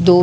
2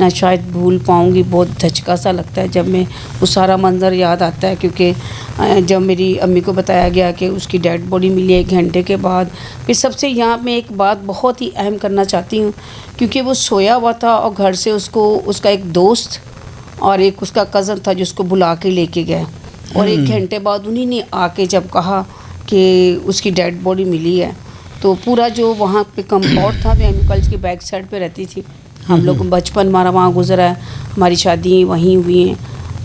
نہ شاید بھول پاؤں گی. بہت دھچکا سا لگتا ہے جب میں وہ سارا منظر یاد آتا ہے, کیونکہ جب میری امی کو بتایا گیا کہ اس کی ڈیڈ باڈی ملی ہے 1 گھنٹے کے بعد. پھر سب سے یہاں میں ایک بات بہت ہی اہم کرنا چاہتی ہوں, کیونکہ وہ سویا ہوا تھا اور گھر سے اس کا ایک دوست اور ایک اس کا کزن تھا جس کو بلا کے لے کے گئے, اور 1 گھنٹے بعد انہی نے آ کے جب کہا کہ اس کی ڈیڈ باڈی ملی ہے, تو پورا جو وہاں پہ کمپاؤنڈ تھا, میں ایم کالج کی بیک سائڈ پہ رہتی تھی, ہم لوگ بچپن ہمارا وہاں گزرا ہے, ہماری شادی وہیں ہوئی ہیں.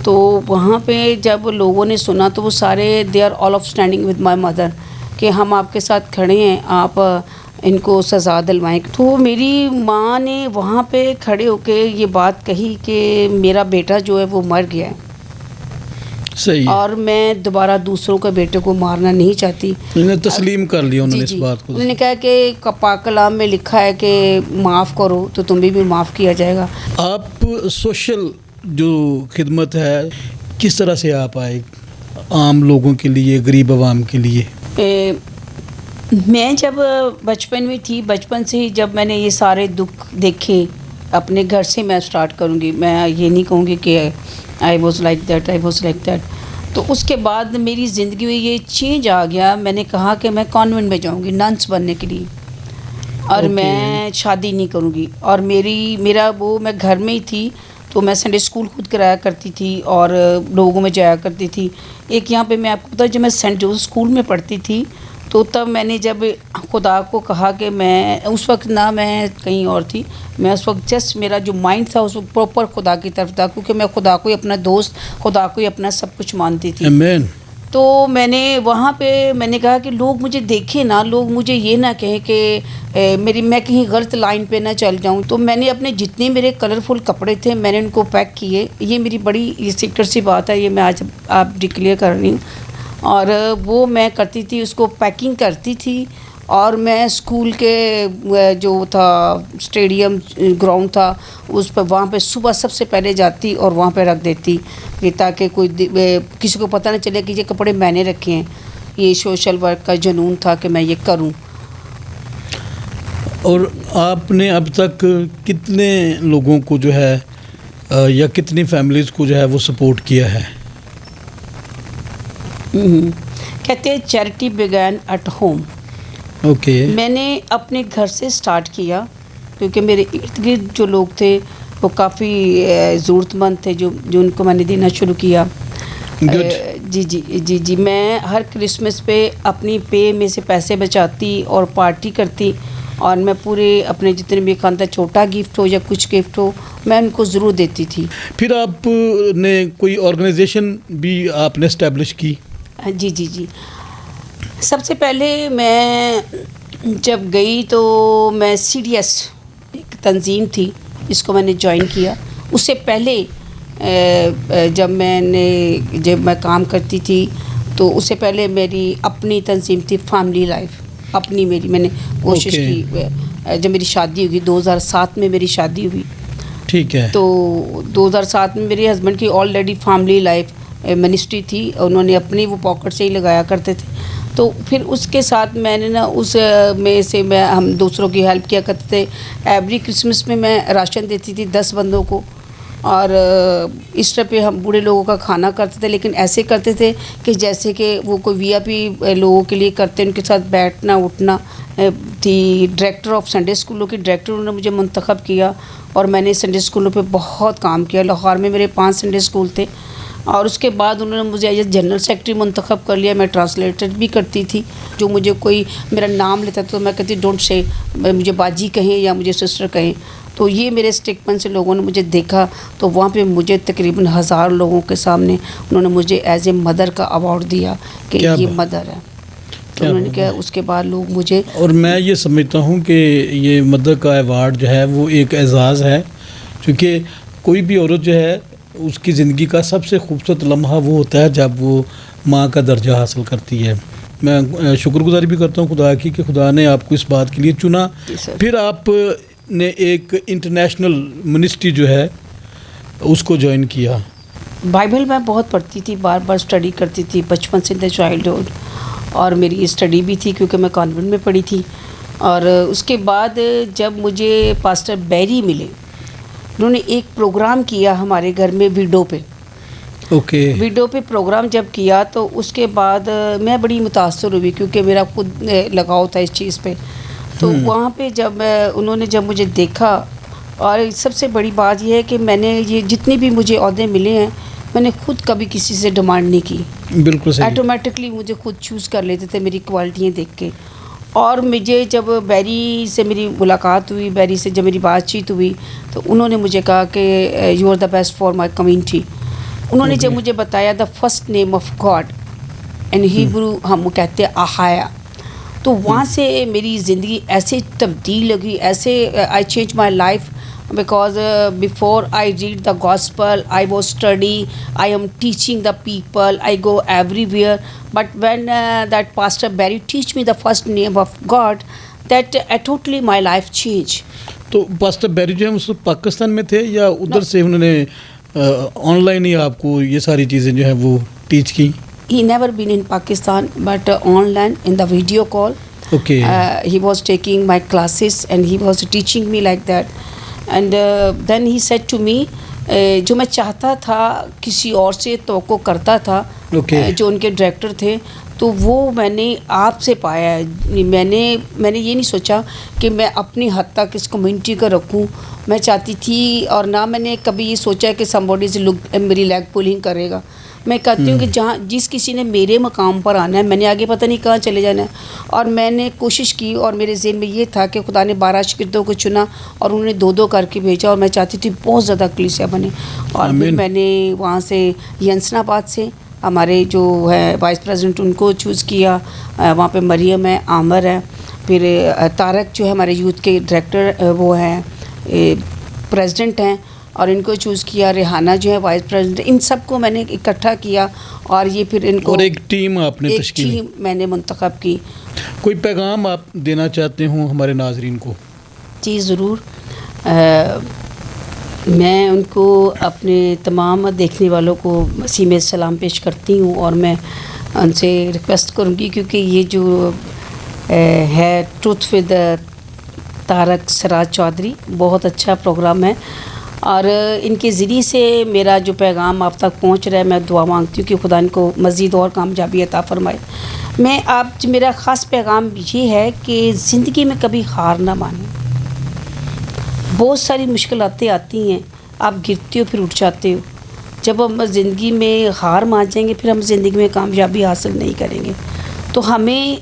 تو وہاں پہ جب لوگوں نے سنا تو وہ سارے they are all of standing with my mother کہ ہم آپ کے ساتھ کھڑے ہیں, آپ ان کو سزا دلوائیں. تو میری ماں نے وہاں پہ کھڑے ہو کے یہ بات کہی کہ میرا بیٹا جو ہے وہ مر گیا ہے, صحیح, اور میں دوبارہ دوسروں کے بیٹے کو مارنا نہیں چاہتی. انہوں نے تسلیم کر لیا انہوں نے جی اس بات کو. انہوں نے کہا کہ پاک کلام میں لکھا ہے کہ معاف کرو تو تمہیں بھی معاف کیا جائے گا. آپ سوشل جو خدمت ہے کس طرح سے آپ آئے عام لوگوں کے لیے, غریب عوام کے لیے؟ میں جب بچپن میں تھی, بچپن سے ہی جب میں نے یہ سارے دکھ دیکھے اپنے گھر سے میں سٹارٹ کروں گی, میں یہ نہیں کہوں گی کہ آئی واز لائک دیٹ. تو اس کے بعد میری زندگی میں یہ چینج آ گیا. میں نے کہا کہ میں کانوینٹ میں جاؤں گی ننس بننے کے لیے, اور میں شادی نہیں کروں گی. اور میں گھر میں ہی تھی, تو میں سنڈے اسکول خود کرایا کرتی تھی اور لوگوں میں جایا کرتی تھی. ایک یہاں پہ میں آپ کو بتا, جب میں سینٹ جوزف اسکول میں پڑھتی تھی تو تب میں نے جب خدا کو کہا کہ میں اس وقت نہ میں کہیں اور تھی, میں اس وقت جسٹ میرا جو مائنڈ تھا اس وقت پراپر خدا کی طرف تھا, کیونکہ میں خدا کو ہی اپنا دوست, خدا کو ہی اپنا سب کچھ مانتی تھی. آمین. تو میں نے وہاں پہ میں نے کہا کہ لوگ مجھے دیکھیں نا, لوگ مجھے یہ نہ کہیں کہ میں کہیں غلط لائن پہ نہ چل جاؤں. تو میں نے اپنے جتنے میرے کلرفل کپڑے تھے میں نے ان کو پیک کیے. یہ میری بڑی سیکرٹ سی بات ہے, یہ میں آج آپ ڈکلیئر کر رہی ہوں. اور وہ میں کرتی تھی, اس کو پیکنگ کرتی تھی, اور میں اسکول کے جو تھا اسٹیڈیم گراؤنڈ تھا اس پہ, وہاں پہ صبح سب سے پہلے جاتی اور وہاں پہ رکھ دیتی کہ تاکہ کسی کو پتہ نہ چلے کہ یہ کپڑے میں نے رکھے ہیں. یہ سوشل ورک کا جنون تھا کہ میں یہ کروں. اور آپ نے اب تک کتنے لوگوں کو جو ہے یا کتنی فیملیز کو جو ہے وہ سپورٹ کیا ہے؟ کہتے ہیں charity begin at home. Okay. میں نے اپنے گھر سے سٹارٹ کیا, کیونکہ میرے ارد گرد جو لوگ تھے وہ کافی ضرورت مند تھے, جو ان کو میں نے دینا شروع کیا. جی میں ہر کرسمس پہ اپنی پے میں سے پیسے بچاتی اور پارٹی کرتی, اور میں پورے اپنے جتنے بھی خاندان, چھوٹا گفٹ ہو یا کچھ گفٹ ہو, میں ان کو ضرور دیتی تھی. پھر آپ نے کوئی آرگنائزیشن بھی آپ نے اسٹیبلش کی؟ جی. سب سے پہلے میں جب گئی تو میں CDS ایک تنظیم تھی جس کو میں نے جوائن کیا. اس سے پہلے جب میں کام کرتی تھی تو اس سے پہلے میری اپنی تنظیم تھی فیملی لائف اپنی. میں نے کوشش کی. جب میری شادی ہوئی 2007 میں میری شادی ہوئی, ٹھیک ہے, تو 2007 میں میرے ہسبینڈ کی آلریڈی فیملی لائف منسٹری تھی, انہوں نے اپنی وہ پاکٹ سے ہی لگایا کرتے تھے. تو پھر اس کے ساتھ میں نے اس میں سے ہم دوسروں کی ہیلپ کیا کرتے تھے. ایوری کرسمس میں میں راشن دیتی تھی 10 بندوں کو, اور ایسٹر پہ ہم بوڑھے لوگوں کا کھانا کرتے تھے, لیکن ایسے کرتے تھے کہ جیسے کہ وہ کوئی VIP لوگوں کے لیے کرتے, ان کے ساتھ بیٹھنا اٹھنا تھی. ڈائریکٹر آف سنڈے اسکولوں کی ڈائریکٹر انہوں نے مجھے منتخب کیا, اور میں نے سنڈے اسکولوں پہ بہت کام کیا. لاہور میں میرے 5 سنڈے اسکول تھے, اور اس کے بعد انہوں نے مجھے ایز جنرل سیکرٹری منتخب کر لیا. میں ٹرانسلیٹر بھی کرتی تھی. جو مجھے کوئی میرا نام لیتا تو میں کہتی ڈونٹ سے, مجھے باجی کہیں یا مجھے سسٹر کہیں. تو یہ میرے اسٹیکمنٹ سے لوگوں نے مجھے دیکھا, تو وہاں پہ مجھے تقریباً 1000 لوگوں کے سامنے انہوں نے مجھے ایز اے مدر کا ایوارڈ دیا کہ یہ مدر ہے. تو انہوں نے کہا, اس کے بعد لوگ مجھے, اور میں یہ سمجھتا ہوں کہ یہ مدر کا ایوارڈ جو ہے وہ ایک اعزاز ہے, کیونکہ کوئی بھی عورت جو ہے اس کی زندگی کا سب سے خوبصورت لمحہ وہ ہوتا ہے جب وہ ماں کا درجہ حاصل کرتی ہے. میں شکر گزاری بھی کرتا ہوں خدا کی کہ خدا نے آپ کو اس بات کے لیے چنا. پھر آپ نے ایک انٹرنیشنل منسٹری جو ہے اس کو جوائن کیا. بائبل میں بہت پڑھتی تھی, بار بار اسٹڈی کرتی تھی بچپن سے چائلڈہڈ, اور میری اسٹڈی بھی تھی کیونکہ میں کانوینٹ میں پڑھی تھی. اور اس کے بعد جب مجھے پاسٹر بیری ملے انہوں نے ایک پروگرام کیا ہمارے گھر میں ویڈیو پہ. اوکے. ویڈیو پہ پروگرام جب کیا تو اس کے بعد میں بڑی متاثر ہوئی کیونکہ میرا خود لگاؤ تھا اس چیز پہ. تو وہاں پہ جب انہوں نے جب مجھے دیکھا، اور سب سے بڑی بات یہ ہے کہ میں نے یہ جتنے بھی مجھے عہدے ملے ہیں میں نے خود کبھی کسی سے ڈیمانڈ نہیں کی. بالکل صحیح. آٹومیٹکلی مجھے خود چوز کر لیتے تھے میری کوالٹیاں دیکھ کے. اور مجھے جب بیری سے میری ملاقات ہوئی، بیری سے جب میری بات چیت ہوئی تو انہوں نے مجھے کہا کہ you are the best for my community. انہوں نے جب مجھے بتایا the first name of God in Hebrew ہم کہتے ہیں آہایا، تو وہاں سے میری زندگی ایسے تبدیل ہوگی، ایسے آئی change my life. Because before I read the gospel, I was study, I am teaching the people, I go everywhere. But when that Pastor Barry teach me the first name of God, that totally my life changed. تو pastor بیری جو ہے اس وقت پاکستان میں تھے یا ادھر سے انہوں نے آن لائن ہی آپ کو یہ ساری چیزیں جو ہیں وہ ٹیچ کی؟ He never been in Pakistan, but online in the video call. Okay. He was taking my classes and he was teaching me like that. And then he said to me, جو میں چاہتا تھا کسی اور سے توقع کرتا تھا، جو ان کے ڈائریکٹر تھے، تو وہ میں نے آپ سے پایا ہے. میں نے یہ نہیں سوچا کہ میں اپنی حد تک اس کمیونٹی کو رکھوں. میں چاہتی تھی، اور نہ میں نے کبھی یہ سوچا کہ سم باڈی سے لوگ میری لیگ پولنگ کرے گا. میں کہتی ہوں کہ جہاں جس کسی نے میرے مقام پر آنا ہے، میں نے آگے پتہ نہیں کہاں چلے جانا ہے. اور میں نے کوشش کی، اور میرے ذہن میں یہ تھا کہ خدا نے 12 شاگردوں کو چنا اور انہوں نے 2 کر کے بھیجا، اور میں چاہتی تھی بہت زیادہ کلیسیا بنے. اور پھر میں نے وہاں سے ینسن آباد سے ہمارے جو ہے وائس پریزیڈنٹ ان کو چوز کیا. وہاں پہ مریم ہے، عامر ہے، پھر طارق جو ہے ہمارے یوتھ کے ڈائریکٹر وہ ہیں پریزیڈنٹ ہیں، اور ان کو چوز کیا. ریحانہ جو ہے وائس پریزیڈنٹ. ان سب کو میں نے اکٹھا کیا اور یہ پھر ان کو اور ایک ٹیم آپ نے تشکیل، ایک ٹیم میں نے منتخب کی. کوئی پیغام آپ دینا چاہتے ہوں ہمارے ناظرین کو؟ جی ضرور. میں ان کو، اپنے تمام دیکھنے والوں کو مسیح میں سلام پیش کرتی ہوں، اور میں ان سے ریکویسٹ کروں گی، کیونکہ یہ جو ہے ٹروتھ ود طارق سراج چودھری بہت اچھا پروگرام ہے، اور ان کے ذریعے سے میرا جو پیغام آپ تک پہنچ رہا ہے، میں دعا مانگتی ہوں کہ خدا ان کو مزید اور کامیابی عطا فرمائے. میں میرا خاص پیغام یہ ہے کہ زندگی میں کبھی ہار نہ مانیں. بہت ساری مشکلاتیں آتی ہیں، آپ گرتے ہو پھر اٹھ جاتے ہو. جب ہم زندگی میں ہار مان جائیں گے پھر ہم زندگی میں کامیابی حاصل نہیں کریں گے. تو ہمیں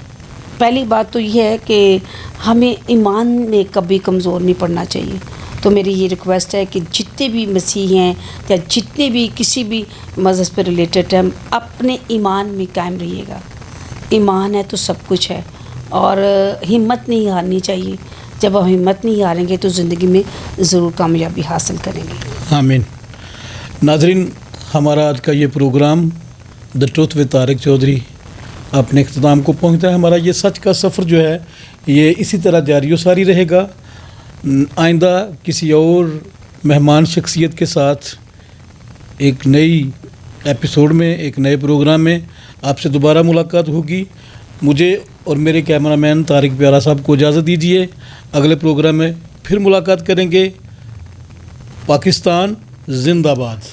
پہلی بات تو یہ ہے کہ ہمیں ایمان میں کبھی کمزور نہیں پڑنا چاہیے. تو میری یہ ریکویسٹ ہے کہ جتنے بھی مسیح ہیں یا جتنے بھی کسی بھی مذہب پہ ریلیٹڈ ہیں، اپنے ایمان میں قائم رہیے گا. ایمان ہے تو سب کچھ ہے، اور ہمت نہیں ہارنی چاہیے. جب ہم ہمت نہیں ہاریں گے تو زندگی میں ضرور کامیابی حاصل کریں گے. آمین. ناظرین، ہمارا آج کا یہ programme the truth with Tariq Chaudhry اپنے اختتام کو پہنچتا ہے. ہمارا یہ سچ کا سفر جو ہے یہ اسی طرح جاری و ساری رہے گا. آئندہ کسی اور مہمان شخصیت کے ساتھ ایک نئی ایپیسوڈ میں، ایک نئے پروگرام میں آپ سے دوبارہ ملاقات ہوگی. مجھے اور میرے کیمرہ مین طارق پیارا صاحب کو اجازت دیجیے. اگلے پروگرام میں پھر ملاقات کریں گے. پاکستان زندہ باد.